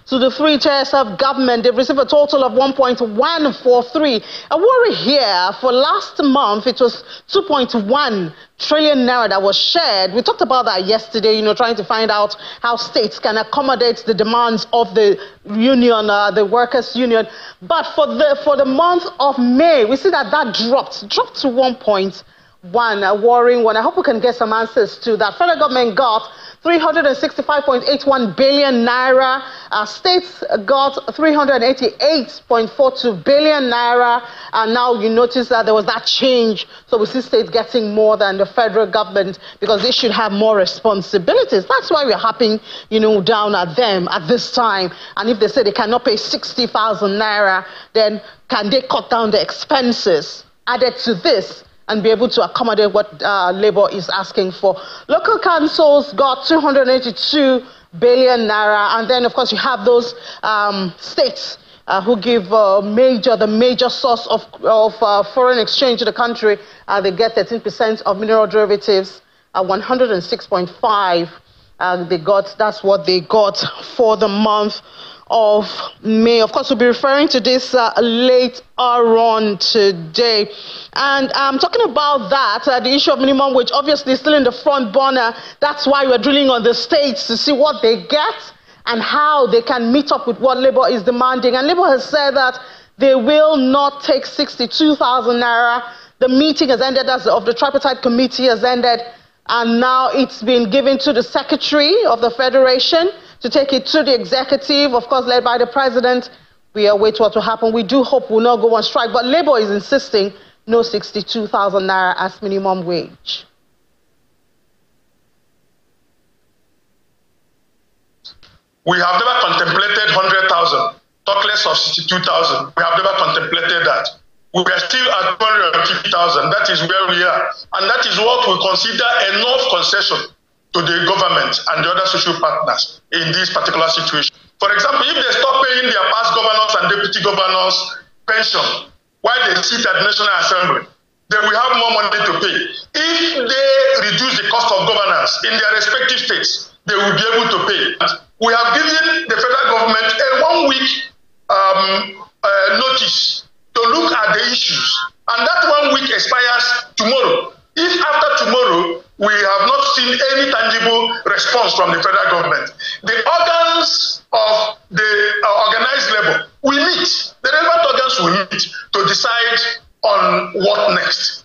to the three tiers of government. They've received a total of 1.143. A worry here, for last month, it was 2.1 trillion naira that was shared. We talked about that yesterday, trying to find out how states can accommodate the demands of the union, the workers' union. But for the month of May, we see that dropped to 1.1, a worrying one. I hope we can get some answers to that. Federal government got 365.81 billion naira. States got 388.42 billion naira. And now you notice that there was that change. So we see states getting more than the federal government because they should have more responsibilities. That's why we're hopping, down at them at this time. And if they say they cannot pay 60,000 naira, then can they cut down the expenses added to this and be able to accommodate what Labour is asking for? Local councils got 282 billion naira, and then, of course, you have those states who give the major source of foreign exchange to the country. They get 13% of mineral derivatives, 106.5. That's what they got for the month of May. Of course, we'll be referring to this later on today. And talking about that, the issue of minimum wage, obviously still in the front burner. That's why we're drilling on the states to see what they get and how they can meet up with what Labour is demanding. And Labour has said that they will not take 62,000 naira. The meeting has ended, of the tripartite committee has ended, and now it's been given to the secretary of the federation to take it to the executive, of course, led by the president. We await what will happen. We do hope we'll not go on strike, but Labour is insisting no 62,000 naira as minimum wage. We have never contemplated 100,000, talk less of 62,000. We have never contemplated that. We are still at 250,000. That is where we are. And that is what we consider enough concession to the government and the other social partners in this particular situation. For example, if they stop paying their past governors and deputy governors pension while they sit at the National Assembly, they will have more money to pay. If they reduce the cost of governance in their respective states, they will be able to pay. We have given the federal government a 1 week notice to look at the issues, and that 1 week expires tomorrow. If after tomorrow we have not seen any tangible response from the federal government, the organs of the organized labor will meet. The relevant organs will meet to decide on what next.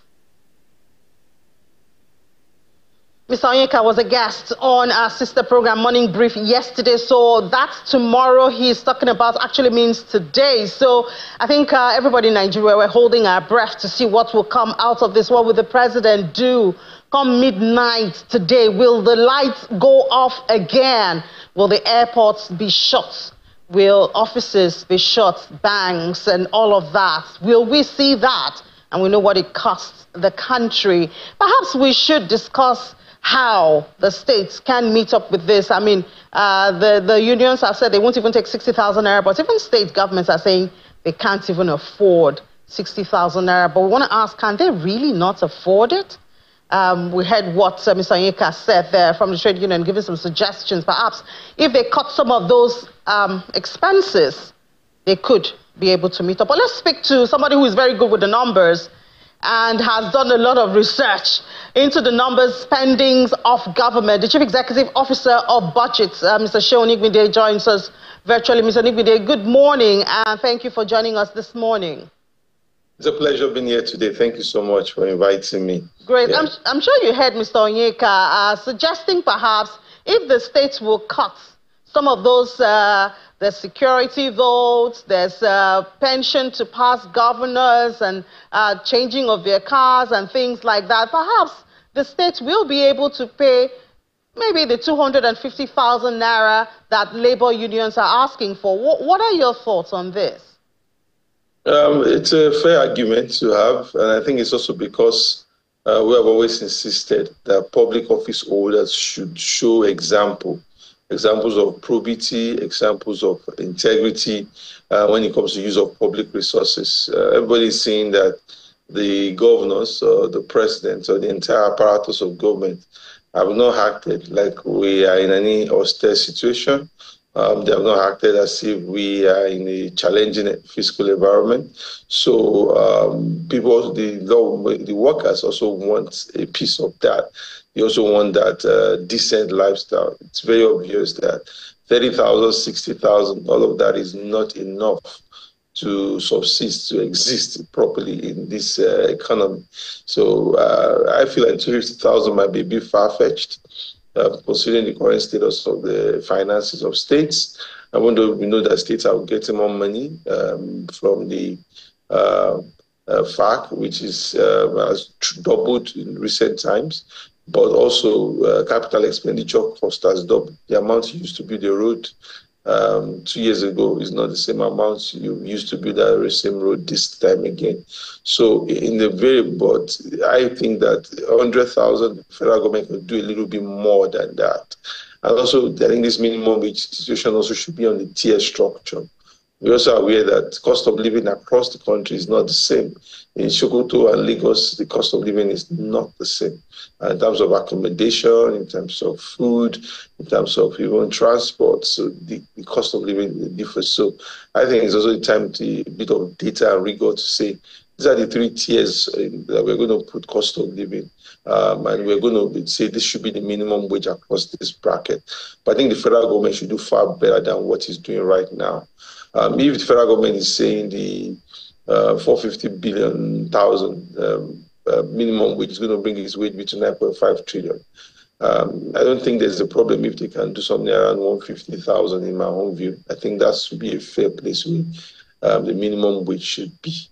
Mr. Onyeka was a guest on our sister program Morning Brief yesterday, so that's tomorrow. He's talking about actually means today. So I think everybody in Nigeria, we're holding our breath to see what will come out of this. What will the president do come midnight today? Will the lights go off again? Will the airports be shut? Will offices be shut, banks and all of that? Will we see that? And we know what it costs the country. Perhaps we should discuss how the states can meet up with this. I mean, the unions have said they won't even take 60,000 naira, but even state governments are saying they can't even afford 60,000 naira. But we want to ask, can they really not afford it? We heard what Mr. Onyeka said there from the trade union, giving some suggestions. Perhaps if they cut some of those expenses, they could be able to meet up. But let's speak to somebody who is very good with the numbers and has done a lot of research into the numbers, spendings of government. The Chief Executive Officer of BudgIT, Mr. Seun Igbinde, joins us virtually. Mr. Igbinde, good morning, and thank you for joining us this morning. It's a pleasure being here today. Thank you so much for inviting me. Great. Yeah. I'm sure you heard Mr. Onyeka suggesting perhaps if the states will cut some of those, there's security votes, there's pension to past governors and changing of their cars and things like that. Perhaps the states will be able to pay maybe the 250,000 naira that labor unions are asking for. What are your thoughts on this? It's a fair argument to have, and I think it's also because we have always insisted that public office holders should show examples of probity, examples of integrity when it comes to use of public resources. Everybody's saying that the governors, the president, or the entire apparatus of government have not acted like we are in any austere situation. They have not acted as if we are in a challenging fiscal environment. So people, the workers also want a piece of that. They also want that decent lifestyle. It's very obvious that 30,000, 60,000, all of that is not enough to subsist, to exist properly in this economy. So I feel like 250,000 might be a bit far-fetched, considering the current status of the finances of states. Even though we know that states are getting more money from the FARC, which has doubled in recent times, but also capital expenditure cost has doubled. The amount used to build the road 2 years ago is not the same amount you used to build that same road this time again. So but I think that 100,000, the federal government could do a little bit more than that. And also, I think this minimum wage situation also should be on the tier structure. We're also aware that cost of living across the country is not the same. In Sokoto and Lagos, the cost of living is not the same. In terms of accommodation, in terms of food, in terms of even transport, so the cost of living differs. So I think it's also time to a bit of data and rigor to say, these are the 3 tiers that we're going to put cost of living. And we're going to say this should be the minimum wage across this bracket. But I think the federal government should do far better than what it's doing right now. If the federal government is saying the 450 billion minimum wage is going to bring its wage to 9.5 trillion, I don't think there's a problem if they can do something around 150,000 in my own view. I think that should be a fair place where the minimum wage should be,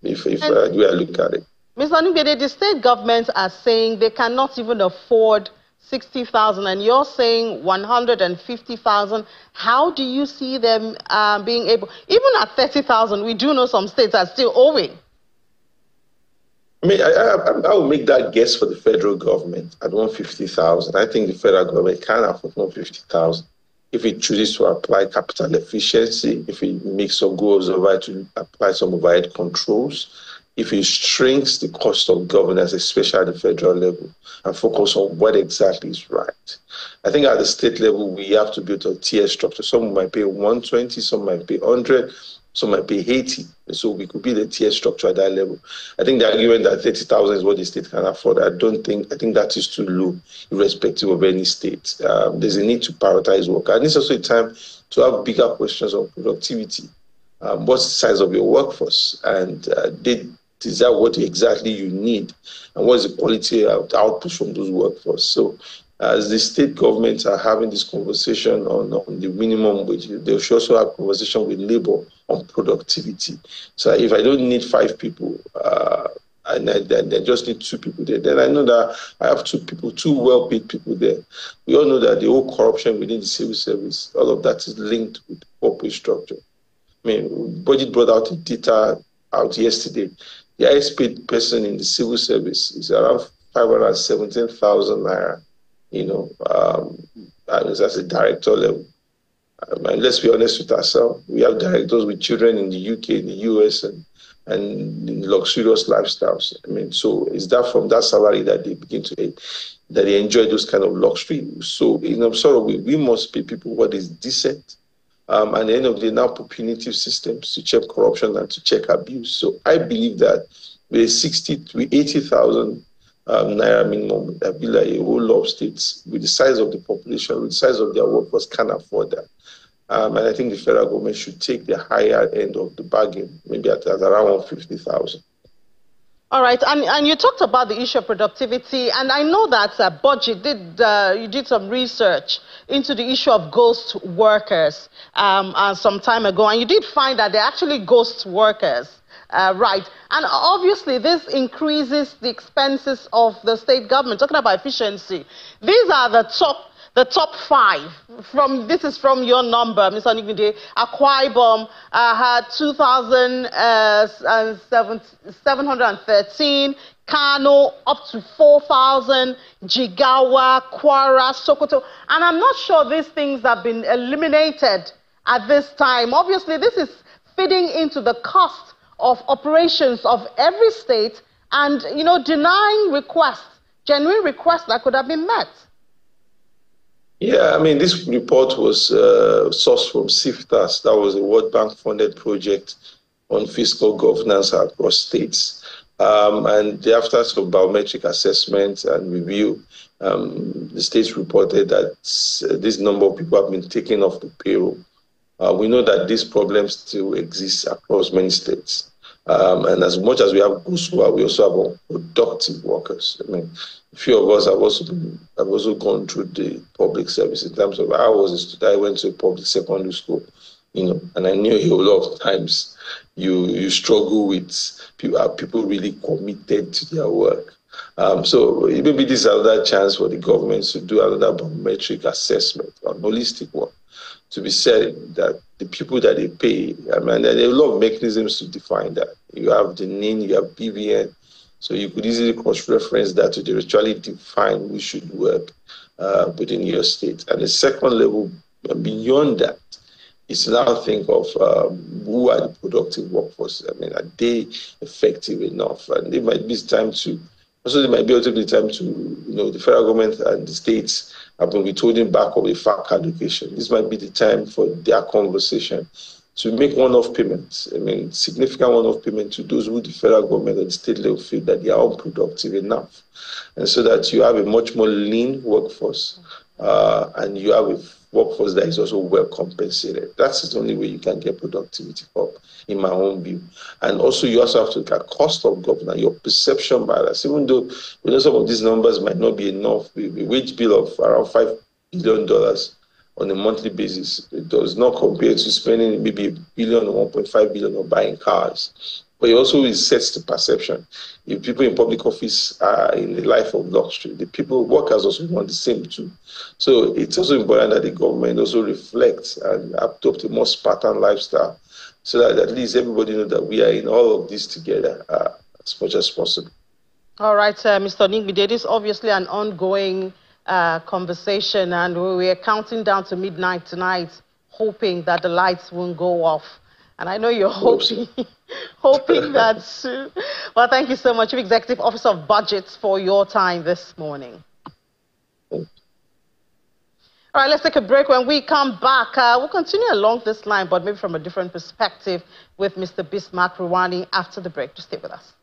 if we look at it. Ms. Anubede, the state governments are saying they cannot even afford 60,000, and you're saying 150,000. How do you see them being able, even at 30,000, we do know some states are still owing? I mean, I will make that guess for the federal government at 150,000. I think the federal government can afford 150,000 if it chooses to apply capital efficiency, if it makes some goals over to apply some overhead controls, if it shrinks the cost of governance, especially at the federal level, and focus on what exactly is right. I think at the state level, we have to build a tier structure. Some might pay 120, some might pay 100, some might pay 80. So we could build a tier structure at that level. I think the argument that 30,000 is what the state can afford, I think that is too low, irrespective of any state. There's a need to prioritize work. And it's also a time to have bigger questions on productivity. What's the size of your workforce? And is that what exactly you need? And what is the quality of the output from those workforce? So as the state governments are having this conversation on the minimum wage, they should also have conversation with labor on productivity. So if I don't need 5 people, and I just need 2 people there, then I know that I have 2 people, 2 well-paid people there. We all know that the whole corruption within the civil service, all of that is linked with corporate structure. I mean, BudgIT brought out the data out yesterday. The highest paid person in the civil service is around 517,000 naira, that's a director level. And let's be honest with ourselves, we have directors with children in the UK, in the US, and in luxurious lifestyles. I mean, so is that from that salary that they begin to that they enjoy those kind of luxury? So in some sort of way, we must pay people what is decent. And at the end of the day, now put punitive systems to check corruption and to check abuse. So I believe that with 60,000 to 80,000 naira minimum, I feel like a whole lot of states, with the size of the population, with the size of their workforce, can afford that. And I think the federal government should take the higher end of the bargain, maybe at around 150,000. All right, and you talked about the issue of productivity, and I know that BudgIT you did some research into the issue of ghost workers some time ago, and you did find that they're actually ghost workers, right? And obviously, this increases the expenses of the state government. Talking about efficiency, these are the top 5. This is from your number, Mr. Onigide. Akwa Ibom had 2,713. Kano up to 4,000. Jigawa, Kwara, Sokoto. And I'm not sure these things have been eliminated at this time. Obviously, this is feeding into the cost of operations of every state and, denying requests, genuine requests that could have been met. Yeah, I mean, this report was sourced from SIFTAS. That was a World Bank funded project on fiscal governance across states. And after some biometric assessment and review, the states reported that this number of people have been taken off the payroll. We know that this problem still exists across many states. And as much as we have GUSWA, we also have unproductive workers. I mean, a few of us have also gone through the public service in terms of I was a student. I went to a public secondary school, and I knew a lot of times you struggle with people really committed to their work. So maybe this is another chance for the government to do another biometric assessment on holistic work, to be said that the people that they pay, I mean, there are a lot of mechanisms to define that. You have the NIN, you have BVN, so you could easily cross-reference that to actually define who should work within your state. And the second level, beyond that, is to now think of who are the productive workforce. I mean, are they effective enough? And it might be time to, also there might be ultimately time to, the federal government and the states have been withholding back of a FAC allocation. This might be the time for their conversation to make one-off payments. I mean, significant one-off payment to those who the federal government and the state level feel that they are unproductive enough. And so that you have a much more lean workforce and you have a workforce that is also well compensated. That's the only way you can get productivity up, in my own view. And also, you also have to look at cost of governance, your perception bias. Even though we know some of these numbers might not be enough, a wage bill of around $5 billion on a monthly basis, it does not compare to spending maybe $1 billion or $1.5 billion on buying cars. But it also sets the perception. If people in public office are in the life of luxury, the workers also want the same too. So it's also important that the government also reflects and adopt a more Spartan lifestyle, so that at least everybody knows that we are in all of this together as much as possible. All right, Mr. Ningbide, this is obviously an ongoing conversation, and we are counting down to midnight tonight, hoping that the lights won't go off. And I know you're hoping that soon. Well, thank you so much, Chief Executive Officer of BudgIT, for your time this morning. All right, let's take a break. When we come back, we'll continue along this line, but maybe from a different perspective with Mr. Bismarck Ruwani after the break. Just stay with us.